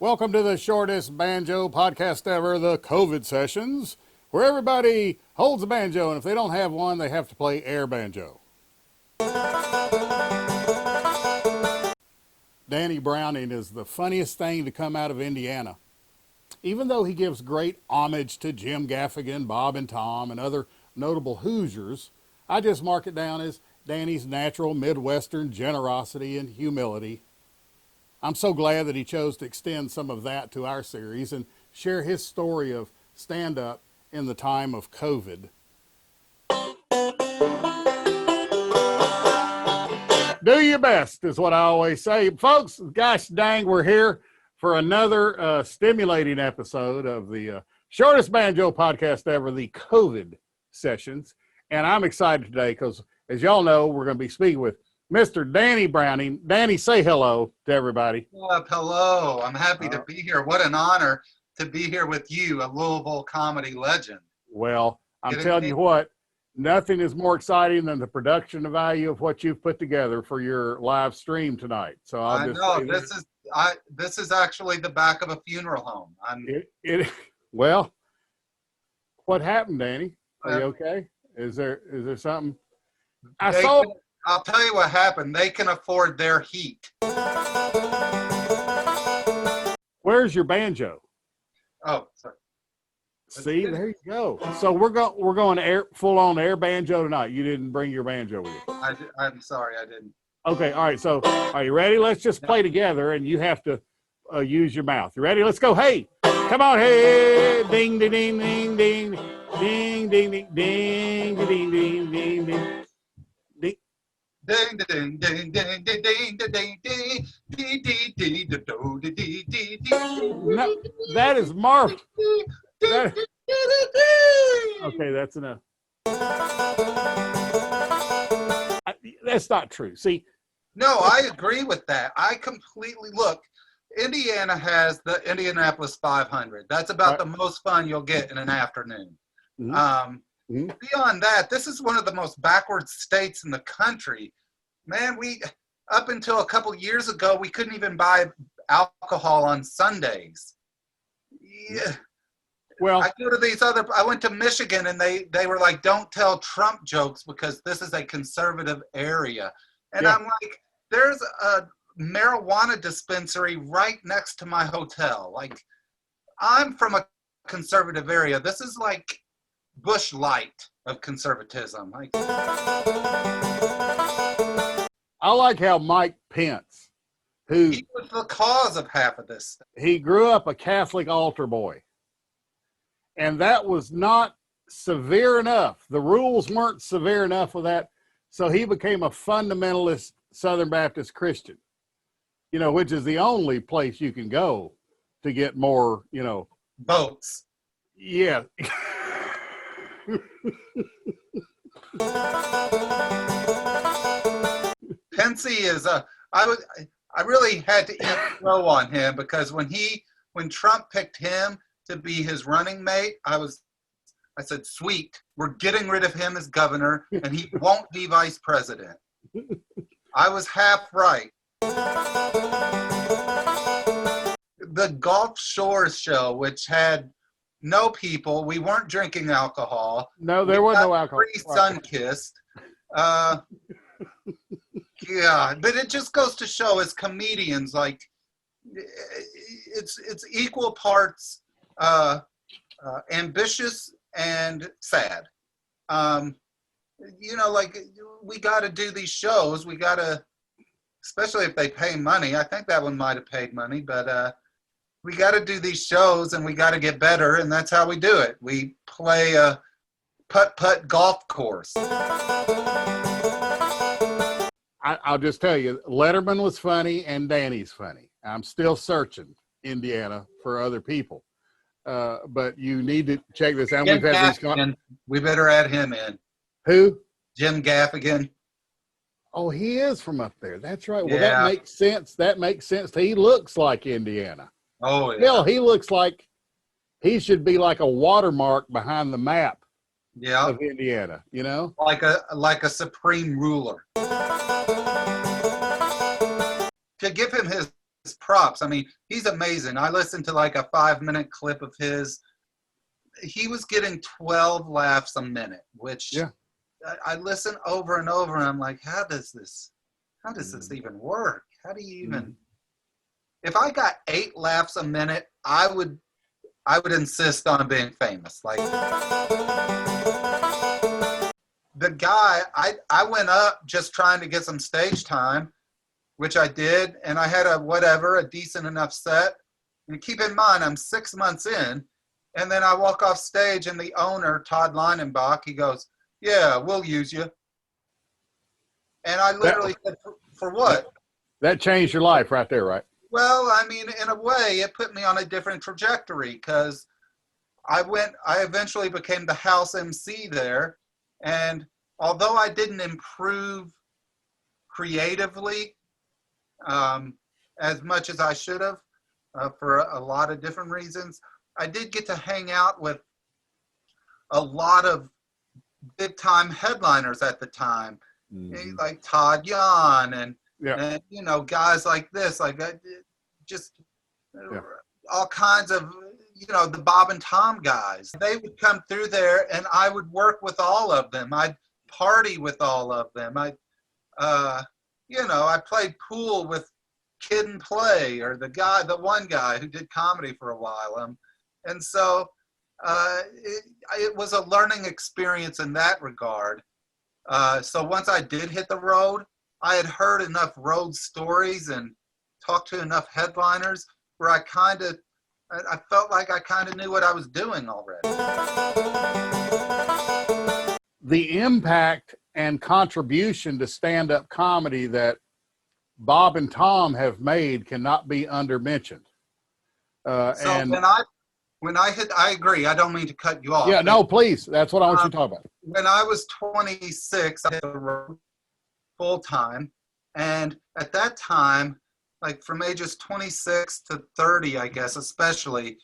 Welcome to the shortest banjo podcast ever, the COVID sessions, where everybody holds a banjo, and if they don't have one, they have to play air banjo. Danny Browning is the funniest thing to come out of Indiana. Even though he gives great homage to Jim Gaffigan, Bob and Tom, and other notable Hoosiers, I just mark it down as Danny's natural Midwestern generosity and humility. I'm so glad that he chose to extend some of that to our series and share his story of stand-up in the time of COVID. Do your best is what I always say. Folks, gosh dang, we're here for another stimulating episode of the shortest banjo podcast ever, the COVID sessions. And I'm excited today because, as y'all know, we're going to be speaking with Mr. Danny Browning. Danny, say hello to everybody. Hello. I'm happy to be here. What an honor to be here with you, a Louisville comedy legend. Well, I'm telling you what, nothing is more exciting than the production value of what you've put together for your live stream tonight. So I know this is actually the back of a funeral home. Well, what happened, Danny? Are you okay? Is there something? I'll tell you what happened. They can afford their heat. Where's your banjo? Oh, sorry. See, there you go. So we're going full on air banjo tonight. You didn't bring your banjo with you. I'm sorry, I didn't. Okay, all right. So are you ready? Let's just play together, and you have to use your mouth. You ready? Let's go. Hey, come on. Hey, ding, ding, ding, ding, ding, ding, ding, ding, ding, ding, ding, ding, ding. Ding ding ding ding ding ding ding ding ding ding ding ding. No, that is marvelous. Okay, that's enough. That's not true. See, no, I agree with that. I completely look. Indiana has the Indianapolis 500. That's about the most fun you'll get in an afternoon. Beyond that, this is one of the most backward states in the country. Man, up until a couple years ago, we couldn't even buy alcohol on Sundays. Yeah. Well, I went to Michigan and they were like, don't tell Trump jokes because this is a conservative area. And I'm like, there's a marijuana dispensary right next to my hotel. Like, I'm from a conservative area. This is like Bush Light of conservatism. Like, I like how Mike Pence, he was the cause of half of this. He grew up a Catholic altar boy. And that was not severe enough. The rules weren't severe enough with that. So he became a fundamentalist Southern Baptist Christian, which is the only place you can go to get more, votes. Yeah. Pensy is I really had to eat crow on him because when Trump picked him to be his running mate, I said, sweet, we're getting rid of him as governor and he won't be vice president. I was half right. The Gulf Shores show, which had no people, we weren't drinking alcohol. No, there was no alcohol. Pretty sun-kissed. Yeah, but it just goes to show as comedians, like, it's equal parts ambitious and sad. Like, we got to do these shows. We got to, especially if they pay money. I think that one might have paid money, but we got to do these shows and we got to get better, and that's how we do it. We play a putt-putt golf course. I'll just tell you, Letterman was funny and Danny's funny. I'm still searching Indiana for other people. But you need to check this out. We've had we better add him in. Who? Jim Gaffigan. Oh, he is from up there. That's right. Well, that makes sense. That makes sense. He looks like Indiana. Oh, yeah. Hell, he looks like he should be like a watermark behind the map of Indiana, Like a supreme ruler. To give him his props. I mean, he's amazing. I listened to like a 5-minute clip of his. He was getting 12 laughs a minute, which Yeah. I listen over and over, and I'm like, how does this even work? How do you even? If I got 8 laughs a minute, I would insist on being famous. Like the guy, I went up just trying to get some stage time, which I did, and I had a decent enough set. And keep in mind, I'm 6 months in, and then I walk off stage, and the owner, Todd Leinenbach, he goes, "Yeah, we'll use you." And I literally said, "For what?" That changed your life right there, right? Well, I mean, in a way, it put me on a different trajectory because I eventually became the house MC there. And although I didn't improve creatively as much as I should have for a lot of different reasons, I did get to hang out with a lot of big time headliners at the time, like Todd Yon and you know, guys like this, like just all kinds of, you know, the Bob and Tom guys. They would come through there, and I would work with all of them. I'd party with all of them. You know, I played pool with Kid and Play, or the one guy who did comedy for a while. And so it was a learning experience in that regard. So once I did hit the road, I had heard enough road stories and talked to enough headliners where I felt like I kind of knew what I was doing already. The impact and contribution to stand-up comedy that Bob and Tom have made cannot be undermentioned. I agree. I don't mean to cut you off. Yeah, no, please. That's what I want you to talk about. When I was 26, I hit the road full time. And at that time, like from ages 26 to 30, I guess, especially,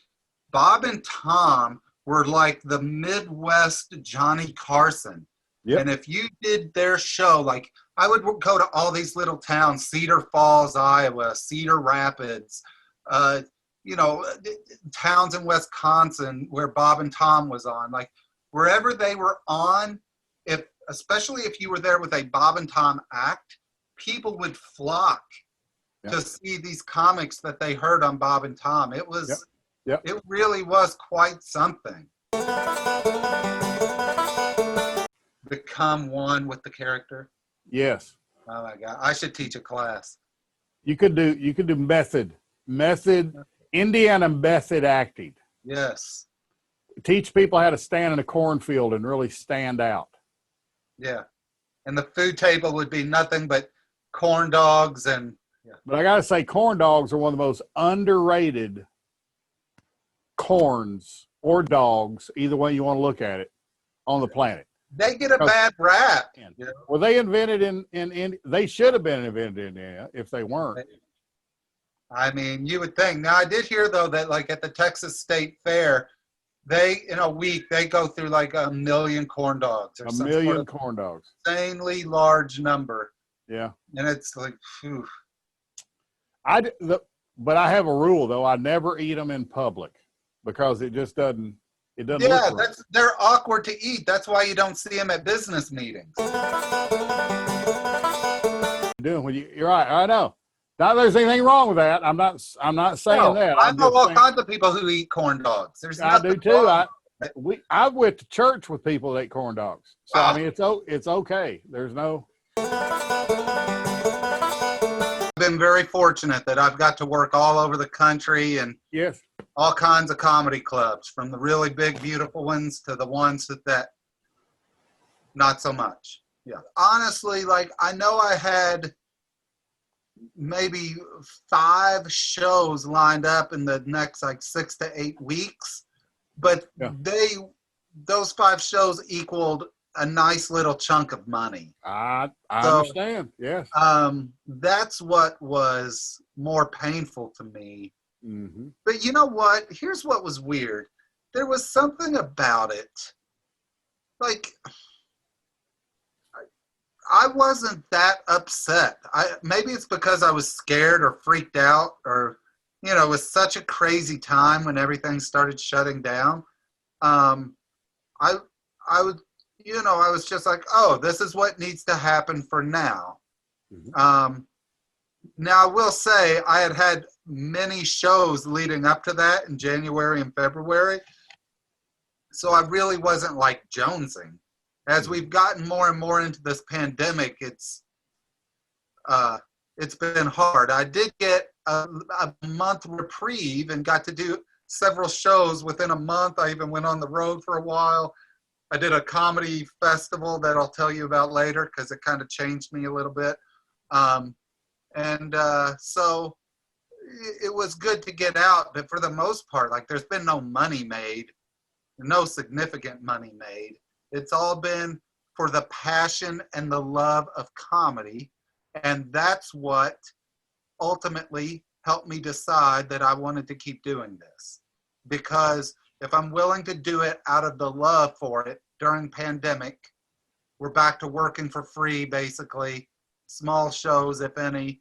Bob and Tom were like the Midwest Johnny Carson. Yep. And if you did their show, like I would go to all these little towns, Cedar Falls, Iowa, Cedar Rapids, you know, towns in Wisconsin where Bob and Tom was on, like wherever they were on, especially if you were there with a Bob and Tom act, people would flock to see these comics that they heard on Bob and Tom. It was, it really was quite something. Become one with the character. Yes. Oh my God, I should teach a class. You could do method, Indiana method acting. Yes. Teach people how to stand in a cornfield and really stand out. Yeah. And the food table would be nothing but corn dogs and. Yeah. But I got to say, corn dogs are one of the most underrated corns or dogs, either way you want to look at it, on the planet. They get a bad rap. You know? Were they invented in they should have been invented in India if they weren't. I mean, you would think. Now, I did hear, though, that like at the Texas State Fair, in a week, they go through like 1 million corn dogs. Or a million corn dogs. Insanely large number. Yeah. And it's like, phew. But I have a rule, though. I never eat them in public because it just doesn't. It doesn't. Yeah, they're awkward to eat. That's why you don't see them at business meetings. You're right. I know. Not that there's anything wrong with that. I'm not saying that. I know all kinds of people who eat corn dogs. I do too. I went to church with people that ate corn dogs. So I mean, it's okay. There's no. I've been very fortunate that I've got to work all over the country and all kinds of comedy clubs, from the really big, beautiful ones to the ones that not so much. Yeah. Honestly, like I know I had maybe 5 shows lined up in the next like 6 to 8 weeks, but those 5 shows equaled a nice little chunk of money. I understand. Yes. That's what was more painful to me. Mm-hmm. But you know what? Here's what was weird. There was something about it. Like, I wasn't that upset. Maybe it's because I was scared or freaked out, or it was such a crazy time when everything started shutting down. Um, I I would I was just like, oh, this is what needs to happen for now. Mm-hmm. Now I will say I had many shows leading up to that in January and February, so I really wasn't like jonesing. As we've gotten more and more into this pandemic, uh, it's been hard. I did get a month reprieve and got to do several shows within a month. I even went on the road for a while. I did a comedy festival that I'll tell you about later because it kind of changed me a little bit. Um, so it was good to get out, but for the most part, like there's been no money made, no significant money made. It's all been for the passion and the love of comedy. And that's what ultimately helped me decide that I wanted to keep doing this. Because if I'm willing to do it out of the love for it during pandemic, we're back to working for free, basically, small shows, if any.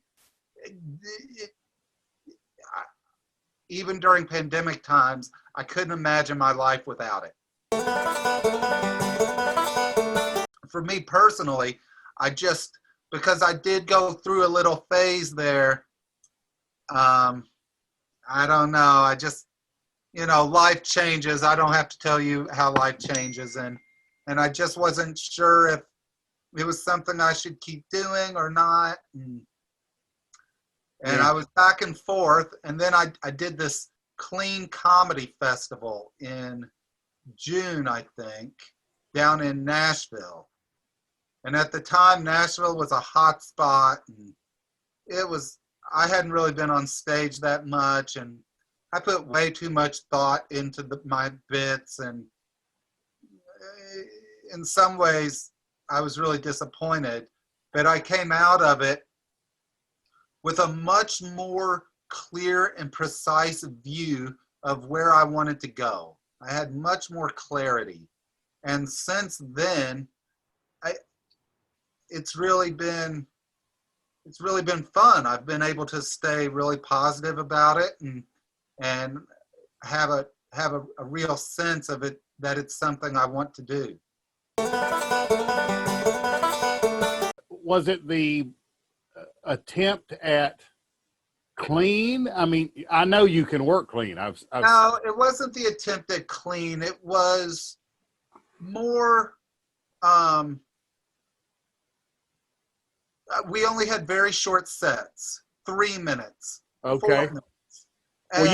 Even during pandemic times, I couldn't imagine my life without it. For me personally, because I did go through a little phase there, I don't know. Life changes. I don't have to tell you how life changes. And I just wasn't sure if it was something I should keep doing or not. And Yeah. I was back and forth. And then I did this clean comedy festival in June, I think, down in Nashville. And at the time, Nashville was a hot spot. And I hadn't really been on stage that much. And I put way too much thought into my bits. And in some ways, I was really disappointed. But I came out of it with a much more clear and precise view of where I wanted to go. I had much more clarity. And since then, it's really been fun. I've been able to stay really positive about it and have a real sense of it, that it's something I want to do. Was it the attempt at clean? I mean, I know you can work clean. No, it wasn't the attempt at clean. It was more, we only had very short sets, 3 minutes, okay. 4 minutes. Well,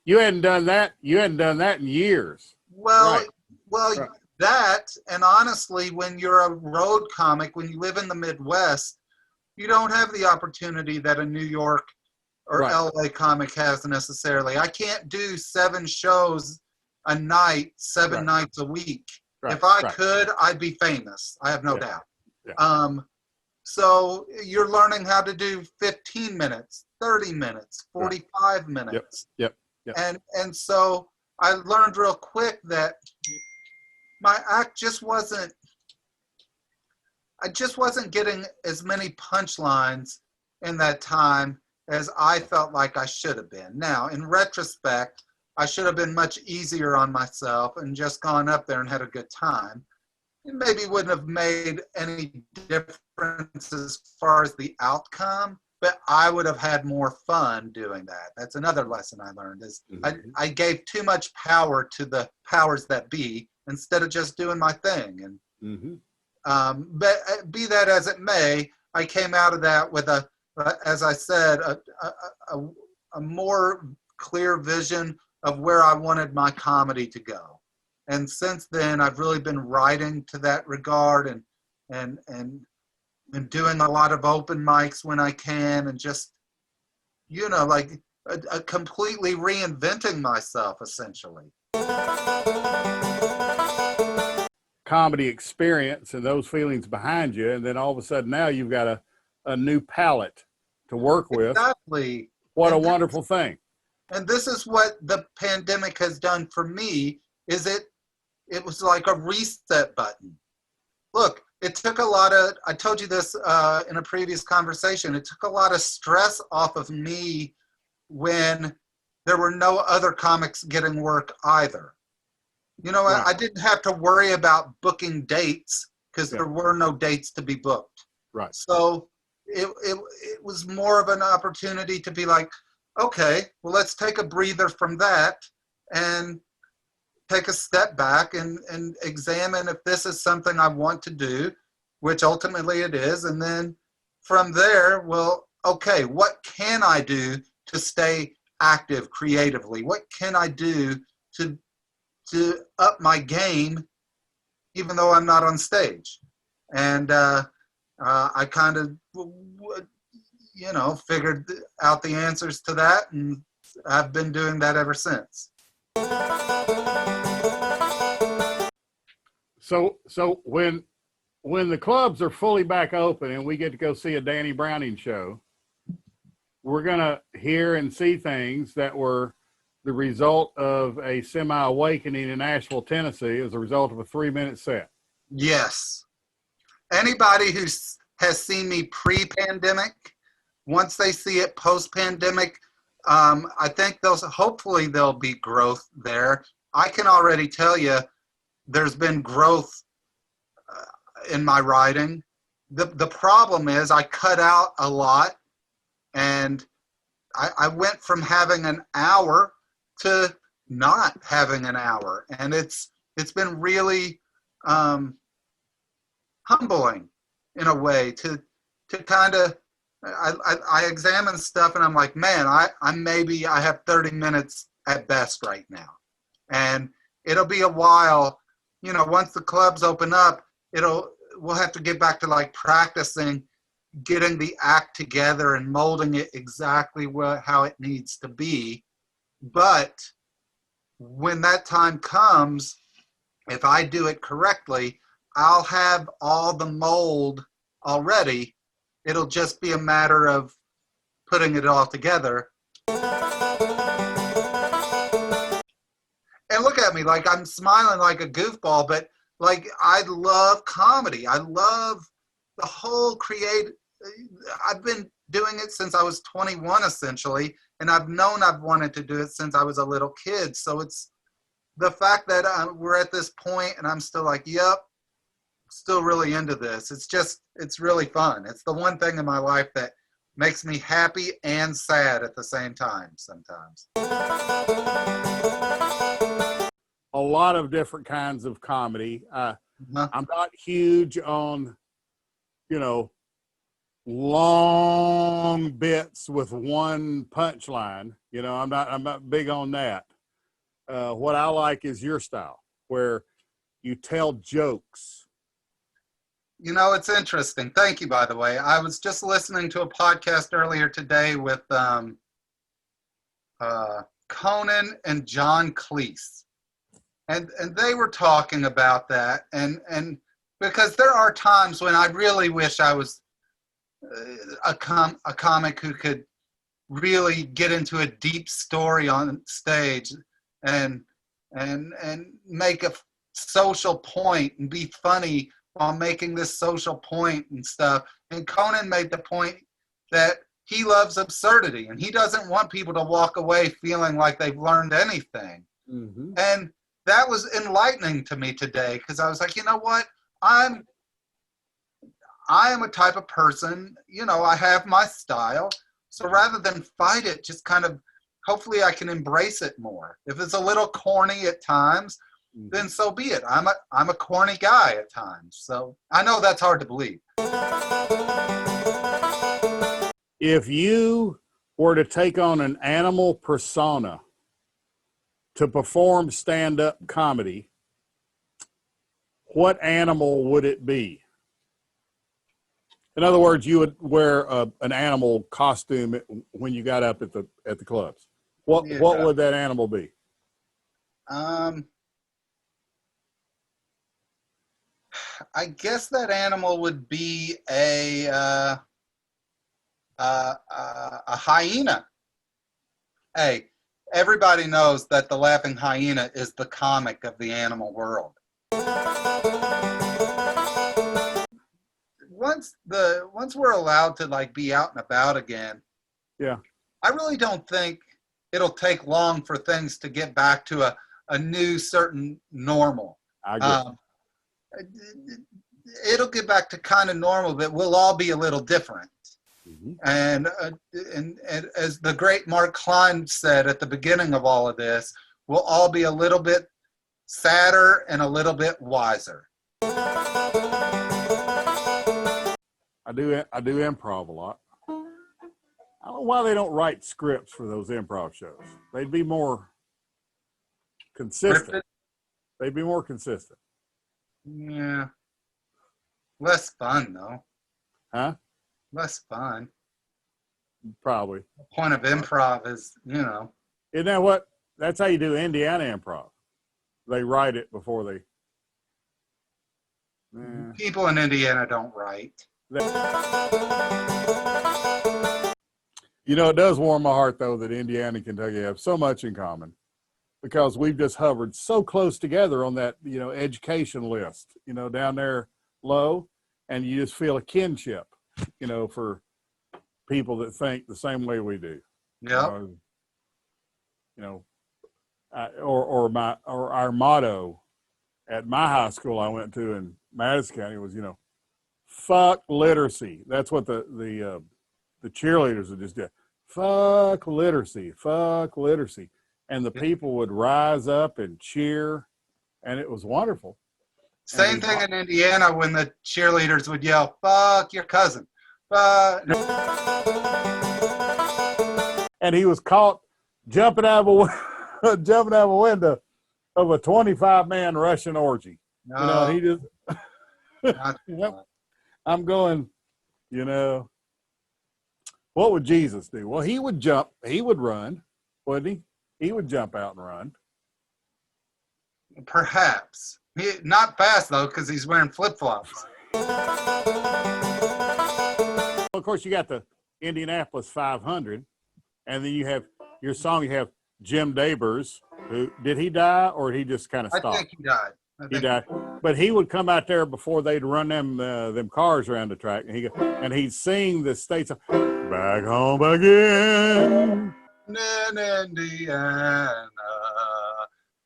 you hadn't done that. You hadn't done that in years. Well, Right. that, and honestly, when you're a road comic, when you live in the Midwest, you don't have the opportunity that a New York or LA comic has necessarily. I can't do 7 shows a night, 7 nights a week. If I could, I'd be famous. I have no doubt. Yeah. So you're learning how to do 15 minutes, 30 minutes, 45 minutes. Yep. And so I learned real quick that my act I just wasn't getting as many punchlines in that time as I felt like I should have been. Now, in retrospect, I should have been much easier on myself and just gone up there and had a good time. It maybe wouldn't have made any difference as far as the outcome, but I would have had more fun doing that. That's another lesson I learned is I gave too much power to the powers that be instead of just doing my thing. And but be that as it may, I came out of that with as I said, a more clear vision of where I wanted my comedy to go. And since then, I've really been writing to that regard and doing a lot of open mics when I can, and just, like completely reinventing myself, essentially. Comedy experience and those feelings behind you, and then all of a sudden now you've got a new palette to work with. Exactly. What a wonderful thing. And this is what the pandemic has done for me, is it was like a reset button. Look, it took a lot of, I told you this in a previous conversation, it took a lot of stress off of me when there were no other comics getting work either. You know, Right. I didn't have to worry about booking dates because Yeah. there were no dates to be booked. Right. So it was more of an opportunity to be like, okay, well, let's take a breather from that and take a step back and examine if this is something I want to do, which ultimately it is. And then from there, well, okay, what can I do to stay active creatively? What can I do to up my game, even though I'm not on stage? And I kind of, figured out the answers to that, and I've been doing that ever since. So when the clubs are fully back open and we get to go see a Danny Browning show, we're going to hear and see things that were the result of a semi-awakening in Nashville, Tennessee, as a result of a 3-minute set. Yes. Anybody who has seen me pre-pandemic, once they see it post-pandemic, I think hopefully there'll be growth there. I can already tell you there's been growth in my writing. The problem is I cut out a lot, and I went from having an hour to not having an hour, and it's been really humbling in a way to kind of I examine stuff and I'm like, man, I have 30 minutes at best right now, and it'll be a while. Once the clubs open up, we'll have to get back to like practicing, getting the act together and molding it exactly how it needs to be. But when that time comes, if I do it correctly, I'll have all the mold already. It'll just be a matter of putting it all together. And look at me, like I'm smiling like a goofball, but like I love comedy. I love the whole I've been doing it since I was 21 essentially, and I've known I've wanted to do it since I was a little kid. So it's the fact that we're at this point and I'm still like, yep, still really into this. It's really fun. It's the one thing in my life that makes me happy and sad at the same time sometimes. A lot of different kinds of comedy. Uh-huh. I'm not huge on, long bits with one punchline. I'm not big on that. What I like is your style, where you tell jokes. It's interesting. Thank you, by the way. I was just listening to a podcast earlier today with Conan and John Cleese. And they were talking about that. And because there are times when I really wish I was a comic who could really get into a deep story on stage and make a social point and be funny while making this social point and stuff. And Conan made the point that he loves absurdity and he doesn't want people to walk away feeling like they've learned anything. Mm-hmm. And that was enlightening to me today, because I was like, you know what? I am a type of person, I have my style. So rather than fight it, just kind of, hopefully I can embrace it more. If it's a little corny at times, then so be it. I'm a corny guy at times. So I know that's hard to believe. If you were to take on an animal persona to perform stand-up comedy, what animal would it be? In other words, you would wear an animal costume when you got up at the clubs. What would that animal be? I guess that animal would be a hyena. Hey, everybody knows that the laughing hyena is the comic of the animal world. once we're allowed to like be out and about again, Yeah. I really don't think it'll take long for things to get back to a new certain normal. I agree. It'll get back to kind of normal, but we'll all be a little different. Mm-hmm. And as the great Mark Klein said at the beginning of all of this, we'll all be a little bit sadder and a little bit wiser. I do improv a lot. I don't know why they don't write scripts for those improv shows. They'd be more consistent. They'd be more consistent. Yeah. Less fun though. Huh? Less fun. Probably. The point of improv is, you know. Isn't that what? That's how you do Indiana improv. They write it before they. People in Indiana don't write. You know, it does warm my heart, though, that Indiana and Kentucky have so much in common because we've just hovered so close together on that, you know, education list, you know, down there low, and you just feel a kinship, you know, for people that think the same way we do. Yeah. You know, or our motto at my high school I went to in Madison County was, you know, fuck literacy. That's what the cheerleaders would just do. Fuck literacy, fuck literacy. And the people would rise up and cheer, and it was wonderful. Same thing in Indiana when the cheerleaders would yell, fuck your cousin. And he was caught jumping out of a window of a 25-man Russian orgy. No, you know, he just I'm going, you know, what would Jesus do? Well, he would jump, he would run, wouldn't he? He would jump out and run. Perhaps. Not fast, though, because he's wearing flip-flops. Well, of course, you got the Indianapolis 500, and then you have your song, you have Jim Dabers, who, did he die or he just kind of stopped? I think he died. He died. But he would come out there before they'd run them cars around the track, and he'd sing the state song, back home again. In Indiana,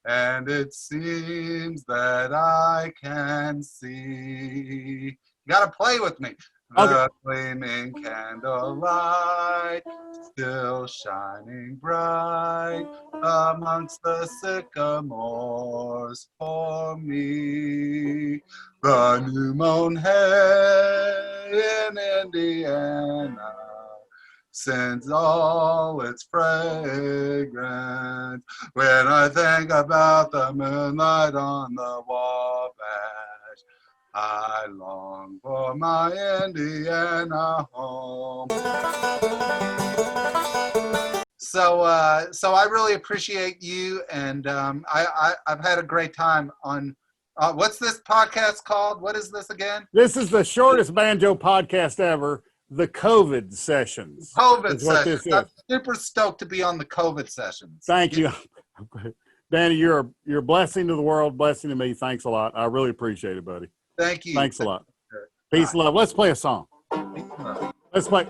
and it seems that I can see. You gotta play with me. Okay. The gleaming candlelight, still shining bright amongst the sycamores for me. The new mown hay in Indiana sends all its fragrance. When I think about the moonlight on the Wabash, I long for my Indiana home. So I really appreciate you, and I've had a great time on. What's this podcast called? What is this again? This is the shortest banjo podcast ever. The COVID sessions. COVID sessions. I'm super stoked to be on the COVID sessions. Thank you. Danny, you're a blessing to the world, blessing to me. Thanks a lot. I really appreciate it, buddy. Thank you. Thanks a lot. Peace, love. Let's play a song. Let's play.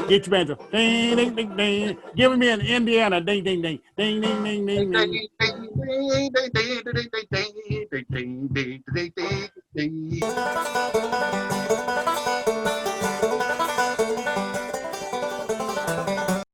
Get your banjo. Ding, ding, ding, ding. Give me an Indiana. Ding, ding, ding. Ding, ding, ding, ding, ding.